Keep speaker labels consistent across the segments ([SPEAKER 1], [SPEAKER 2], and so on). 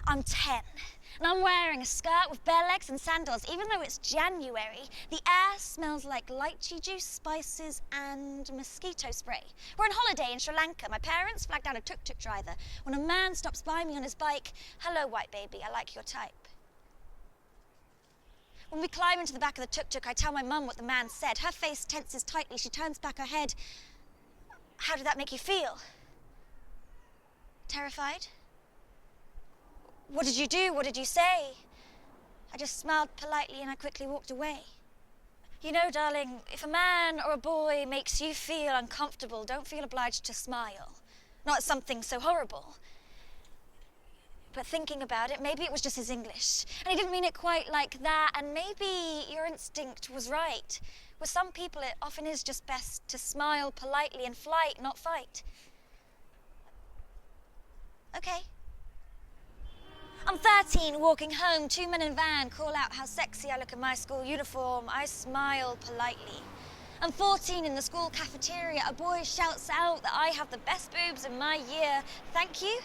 [SPEAKER 1] I'm 10, and I'm wearing a skirt with bare legs and sandals, even though it's January. The air smells like lychee juice, spices, and mosquito spray. We're on holiday in Sri Lanka. My parents flagged down a tuk-tuk driver when a man stops by me on his bike. "Hello, white baby, I like your type." When we climb into the back of the tuk-tuk, I tell my mum what the man said. Her face tenses tightly. She turns back her head. "How did that make you feel?" "Terrified." "What did you do? What did you say?" I just smiled politely and I quickly walked away. You know, darling, if a man or a boy makes you feel uncomfortable, don't feel obliged to smile. Not at something so horrible. But thinking about it, maybe it was just his English, and he didn't mean it quite like that, and maybe your instinct was right. With some people, it often is just best to smile politely in flight, not fight. Okay. I'm 13, walking home. 2 men in van call out how sexy I look in my school uniform. I smile politely. I'm 14, in the school cafeteria. A boy shouts out that I have the best boobs in my year. Thank you.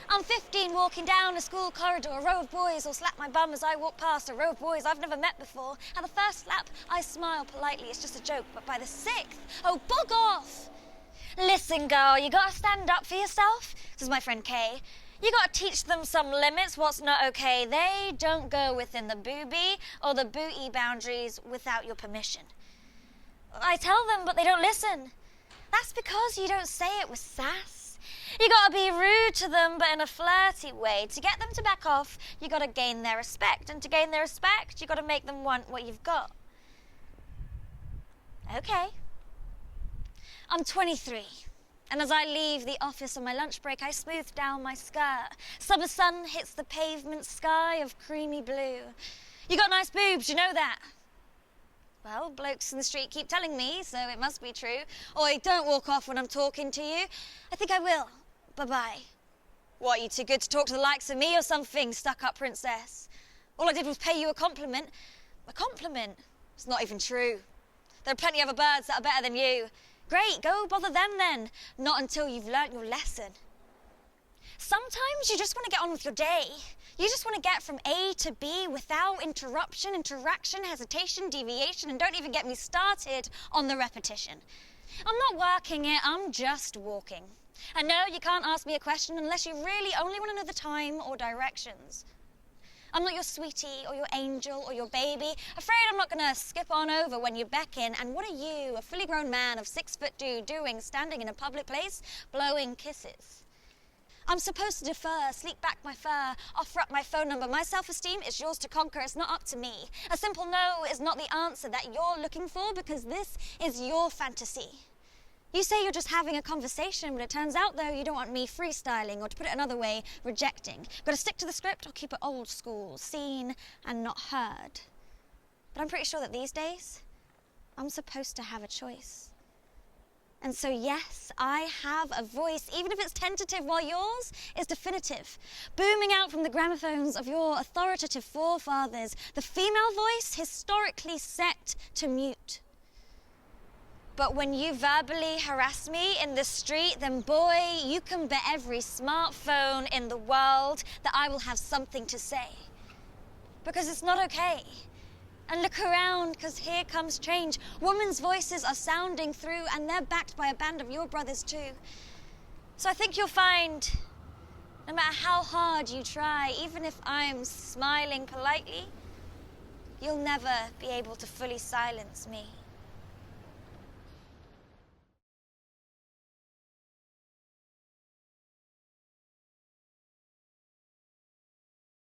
[SPEAKER 1] I'm 15, walking down a school corridor. A row of boys will slap my bum as I walk past. A row of boys I've never met before. At the first slap, I smile politely. It's just a joke. But by the 6th, oh, bug off! Listen, girl, you gotta stand up for yourself. This is my friend Kay. You gotta teach them some limits, what's not okay. They don't go within the boobie or the booty boundaries without your permission. I tell them, but they don't listen. That's because you don't say it with sass. You gotta be rude to them, but in a flirty way. To get them to back off, you gotta gain their respect. And to gain their respect, you gotta make them want what you've got. Okay. I'm 23. And as I leave the office on my lunch break, I smooth down my skirt. Summer sun hits the pavement sky of creamy blue. You got nice boobs, you know that? Well, blokes in the street keep telling me, so it must be true. Oi, don't walk off when I'm talking to you. I think I will. Bye-bye. What, you too good to talk to the likes of me or something, stuck-up princess? All I did was pay you a compliment. A compliment? It's not even true. There are plenty of other birds that are better than you. Great, go bother them then. Not until you've learnt your lesson. Sometimes you just want to get on with your day. You just want to get from A to B without interruption, interaction, hesitation, deviation, and don't even get me started on the repetition. I'm not working it, I'm just walking. And no, you can't ask me a question unless you really only want to know the time or directions. I'm not your sweetie or your angel or your baby. Afraid I'm not going to skip on over when you beckon. And what are you, a fully grown man of 6'2", doing standing in a public place, blowing kisses? I'm supposed to defer, sleek back my fur, offer up my phone number. My self-esteem is yours to conquer, it's not up to me. A simple no is not the answer that you're looking for because this is your fantasy. You say you're just having a conversation, but it turns out, though, you don't want me freestyling, or to put it another way, rejecting. Got to stick to the script or keep it old school, seen and not heard. But I'm pretty sure that these days, I'm supposed to have a choice. And so, yes, I have a voice, even if it's tentative, while yours is definitive, booming out from the gramophones of your authoritative forefathers, the female voice historically set to mute. But when you verbally harass me in the street, then boy, you can bet every smartphone in the world that I will have something to say. Because it's not okay. And look around, because here comes change. Women's voices are sounding through, and they're backed by a band of your brothers too. So I think you'll find, no matter how hard you try, even if I'm smiling politely, you'll never be able to fully silence me.